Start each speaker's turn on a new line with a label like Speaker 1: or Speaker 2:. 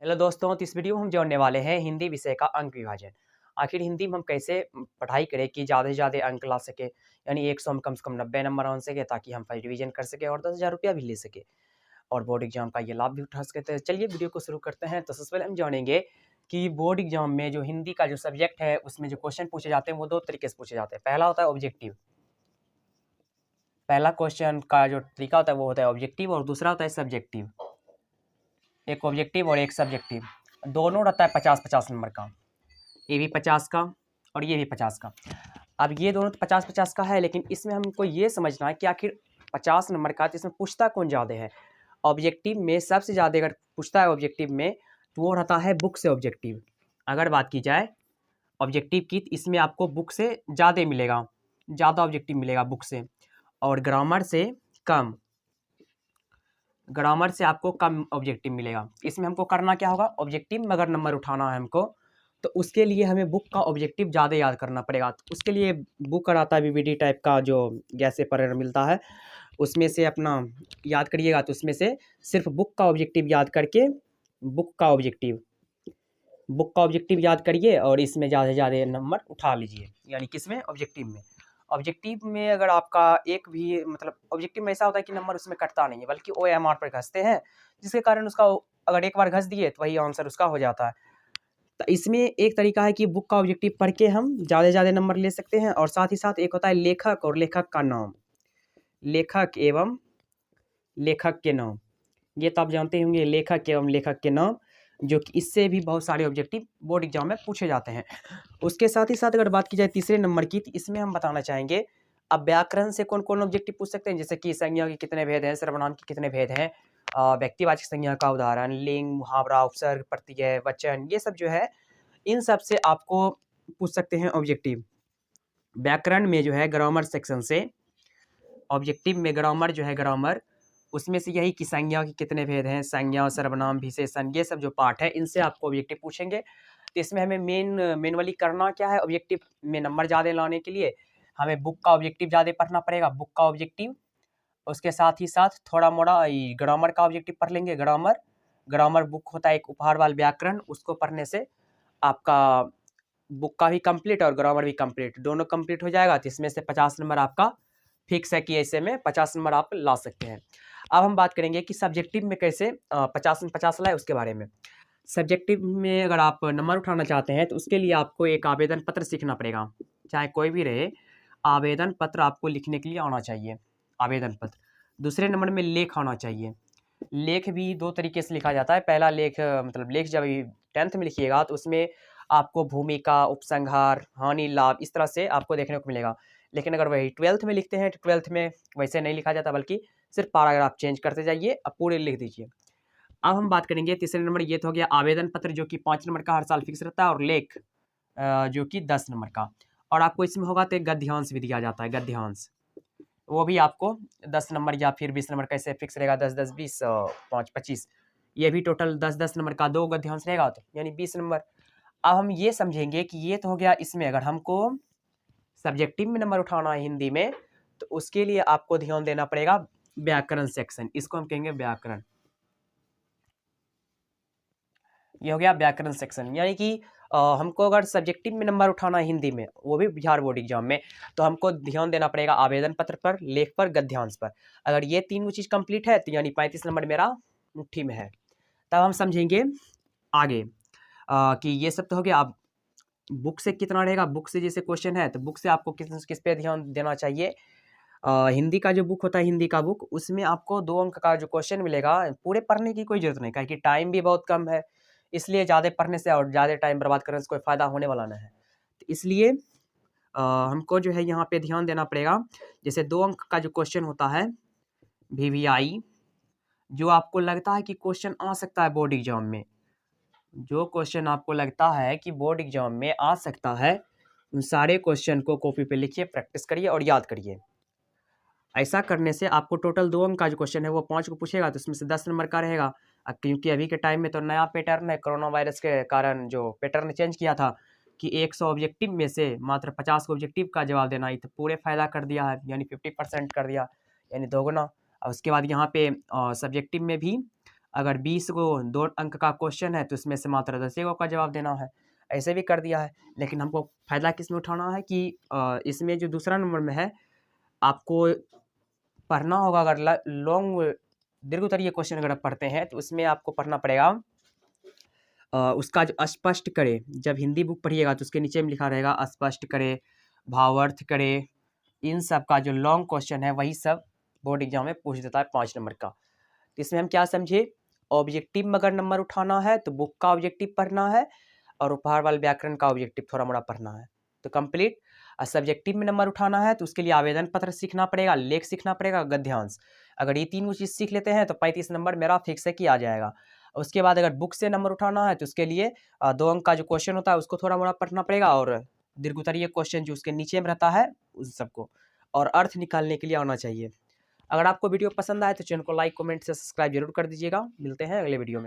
Speaker 1: Hello दोस्तों, तो इस वीडियो में हम जानने वाले हैं हिंदी विषय का अंक विभाजन। आखिर हिंदी में हम कैसे पढ़ाई करें कि ज़्यादा से ज़्यादा अंक ला सके, यानी 100 में कम से कम 90 नंबर आन सके ताकि हम फर्स्ट डिवीज़न कर सकें और 10,000 रुपया भी ले सके और बोर्ड एग्जाम का ये लाभ भी उठा सके। तो चलिए वीडियो को शुरू करते हैं। तो सबसे पहले हम जानेंगे कि बोर्ड एग्जाम में जो हिंदी का जो सब्जेक्ट है उसमें जो क्वेश्चन पूछे जाते हैं वो 2 तरीके से पूछे जाते हैं। पहला होता है ऑब्जेक्टिव, पहला क्वेश्चन का जो तरीका होता है वो होता है ऑब्जेक्टिव और दूसरा होता है सब्जेक्टिव। एक ऑब्जेक्टिव और एक सब्जेक्टिव, दोनों रहता है 50-50 नंबर का। ये भी 50 का और ये भी 50 का। अब ये दोनों तो 50-50 का है, लेकिन इसमें हमको ये समझना है कि आखिर 50 नंबर का तो इसमें पूछता कौन ज़्यादा है। ऑब्जेक्टिव में सबसे ज़्यादा अगर पूछता है ऑब्जेक्टिव में तो वो रहता है बुक से ऑब्जेक्टिव। अगर बात की जाए ऑब्जेक्टिव की तो इसमें आपको बुक से ज़्यादा मिलेगा, ज़्यादा ऑब्जेक्टिव मिलेगा बुक से, और ग्रामर से कम, ग्रामर से आपको कम ऑब्जेक्टिव मिलेगा। इसमें हमको करना क्या होगा, ऑब्जेक्टिव में अगर नंबर उठाना है हमको तो उसके लिए हमें बुक का ऑब्जेक्टिव ज़्यादा याद करना पड़ेगा। तो उसके लिए बुक कराता है बीबीडी टाइप का जो गैस पेपर मिलता है, उसमें से अपना याद करिएगा। तो उसमें से सिर्फ बुक का ऑब्जेक्टिव याद करके बुक का ऑब्जेक्टिव याद करिए और इसमें ज़्यादा से ज़्यादा नंबर उठा लीजिए। यानी किसमें, ऑब्जेक्टिव में। ऑब्जेक्टिव में अगर आपका एक भी मतलब ऑब्जेक्टिव में ऐसा होता है कि नंबर उसमें कटता नहीं है बल्कि OMR पर घसते हैं, जिसके कारण उसका अगर एक बार घस दिए तो वही आंसर उसका हो जाता है। तो इसमें एक तरीका है कि बुक का ऑब्जेक्टिव पढ़ के हम ज़्यादा से ज़्यादा नंबर ले सकते हैं, और साथ ही साथ एक होता है लेखक और लेखक का नाम, लेखक एवं लेखक के नाम। ये तो आप जानते होंगे, लेखक एवं लेखक के नाम, जो कि इससे भी बहुत सारे ऑब्जेक्टिव बोर्ड एग्जाम में पूछे जाते हैं। उसके साथ ही साथ अगर बात की जाए तीसरे नंबर की, तो इसमें हम बताना चाहेंगे अब व्याकरण से कौन कौन ऑब्जेक्टिव पूछ सकते हैं, जैसे कि संज्ञा के कितने भेद हैं, सर्वनाम के कितने भेद हैं, व्यक्तिवाचक संज्ञा का उदाहरण, लिंग, मुहावरा, उपसर्ग, प्रत्यय, वचन, ये सब जो है इन सब से आपको पूछ सकते हैं ऑब्जेक्टिव। व्याकरण में जो है ग्रामर सेक्शन से, ऑब्जेक्टिव में ग्रामर जो है ग्रामर, उसमें से यही कि संज्ञा के कितने भेद हैं, संज्ञा, सर्वनाम, विशेषण, ये सब जो पार्ट है इनसे आपको ऑब्जेक्टिव पूछेंगे। तो इसमें हमें मेनली करना क्या है, ऑब्जेक्टिव में नंबर ज़्यादा लाने के लिए हमें बुक का ऑब्जेक्टिव ज़्यादा पढ़ना पड़ेगा, बुक का ऑब्जेक्टिव। उसके साथ ही साथ थोड़ा मोड़ा ग्रामर का ऑब्जेक्टिव पढ़ लेंगे। ग्रामर बुक होता है एक उपहार वाला व्याकरण, उसको पढ़ने से आपका बुक का भी कंप्लीट और ग्रामर भी कंप्लीट, दोनों कंप्लीट हो जाएगा। तो इसमें से 50 नंबर आपका फिक्स है कि ऐसे में 50 नंबर आप ला सकते हैं। अब हम बात करेंगे कि सब्जेक्टिव में कैसे 50 में 50 लाए, उसके बारे में। सब्जेक्टिव में अगर आप नंबर उठाना चाहते हैं तो उसके लिए आपको एक आवेदन पत्र सीखना पड़ेगा, चाहे कोई भी रहे। आवेदन पत्र आपको लिखने के लिए आना चाहिए, आवेदन पत्र। दूसरे नंबर में लेख आना चाहिए। लेख भी 2 तरीके से लिखा जाता है। पहला लेख मतलब लेख जब 10th में लिखिएगा तो उसमें आपको भूमिका, उपसंहार, हानि, लाभ, इस तरह से आपको देखने को मिलेगा। लेकिन अगर वही 12th में लिखते हैं तो 12th में वैसे नहीं लिखा जाता, बल्कि सिर्फ पैराग्राफ चेंज करते जाइए, अब पूरे लिख दीजिए। अब हम बात करेंगे तीसरे नंबर, ये तो हो गया आवेदन पत्र जो कि 5 नंबर का हर साल फिक्स रहता है, और लेख जो कि 10 नंबर का। और आपको इसमें होगा तो एक गद्यांश भी दिया जाता है, गद्यांश, वो भी आपको 10 नंबर या फिर 20 नंबर कैसे फिक्स रहेगा, 10-10, 20, 5-25, ये भी टोटल 10-10 नंबर का 2 गद्यांश रहेगा, तो यानी 20 नंबर। अब हम ये समझेंगे कि ये तो हो गया, इसमें अगर हमको सब्जेक्टिव में नंबर उठाना है हिंदी में तो उसके लिए आपको ध्यान देना पड़ेगा व्याकरण सेक्शन, इसको हम कहेंगे व्याकरण। ये हो गया व्याकरण सेक्शन, यानी कि हमको अगर सब्जेक्टिव में नंबर उठाना है हिंदी में, वो भी बिहार बोर्ड एग्जाम में, तो हमको ध्यान देना पड़ेगा आवेदन पत्र पर, लेख पर, गद्यांश पर। अगर ये तीनों चीज़ कंप्लीट है तो यानी 35 नंबर मेरा मुट्ठी में है। तब हम समझेंगे आगे कि ये सब तो हो गया। अब बुक से कितना रहेगा, बुक से जैसे क्वेश्चन है तो बुक से आपको किस किस पे ध्यान देना चाहिए। हिंदी का जो बुक होता है, हिंदी का बुक, उसमें आपको 2 अंक का जो क्वेश्चन मिलेगा, पूरे पढ़ने की कोई जरूरत नहीं, क्योंकि टाइम भी बहुत कम है, इसलिए ज़्यादा पढ़ने से और ज़्यादा टाइम बर्बाद करने से कोई फ़ायदा होने वाला नहीं है। तो इसलिए हमको जो है यहाँ पे ध्यान देना पड़ेगा। जैसे 2 अंक का जो क्वेश्चन होता है VVI, जो आपको लगता है कि क्वेश्चन आ सकता है बोर्ड एग्जाम में, जो क्वेश्चन आपको लगता है कि बोर्ड एग्जाम में आ सकता है, उन सारे क्वेश्चन को कॉपी पे लिखिए, प्रैक्टिस करिए और याद करिए। ऐसा करने से आपको टोटल 2 अंक का जो क्वेश्चन है वो 5 को पूछेगा, तो उसमें से 10 नंबर का रहेगा। क्योंकि अभी के टाइम में तो नया पैटर्न है, कोरोना वायरस के कारण जो पैटर्न चेंज किया था कि 100 ऑब्जेक्टिव में से मात्र 50 को ऑब्जेक्टिव का जवाब देना, ये तो पूरे फ़ायदा कर दिया है, यानी 50% कर दिया, यानी दोगुना। और उसके बाद यहाँ पे सब्जेक्टिव में भी अगर 20 को 2 अंक का क्वेश्चन है तो इसमें से मात्र 10 का जवाब देना है। ऐसे भी कर दिया है, लेकिन हमको फ़ायदा किस में उठाना है कि इसमें जो दूसरा नंबर में है आपको पढ़ना होगा। अगर लॉन्ग दीर्घ उत्तरीय क्वेश्चन अगर आप पढ़ते हैं तो उसमें आपको पढ़ना पड़ेगा उसका जो स्पष्ट करे। जब हिंदी बुक पढ़िएगा तो उसके नीचे में लिखा रहेगा स्पष्ट करे, भावार्थ करे, इन सब का जो लॉन्ग क्वेश्चन है वही सब बोर्ड एग्जाम में पूछ देता है 5 नंबर का। तो इसमें हम क्या समझे, ऑब्जेक्टिव में अगर नंबर उठाना है तो बुक का ऑब्जेक्टिव पढ़ना है और उपहार वाले व्याकरण का ऑब्जेक्टिव थोड़ा मोड़ा पढ़ना है तो कंप्लीट। और सब्जेक्टिव में नंबर उठाना है तो उसके लिए आवेदन पत्र सीखना पड़ेगा, लेख सीखना पड़ेगा, गद्यांश। अगर ये तीनों चीज़ सीख लेते हैं तो 35 नंबर मेरा फिक्स है कि आ जाएगा। उसके बाद अगर बुक से नंबर उठाना है तो उसके लिए 2 अंक का जो क्वेश्चन होता है उसको थोड़ा मोड़ा पढ़ना पड़ेगा और दीर्घ उत्तरीय क्वेश्चन जो उसके नीचे में रहता है उन सबको, और अर्थ निकालने के लिए आना चाहिए। अगर आपको वीडियो पसंद आए तो चैनल को लाइक, कमेंट से सब्सक्राइब जरूर कर दीजिएगा। मिलते हैं अगले वीडियो में।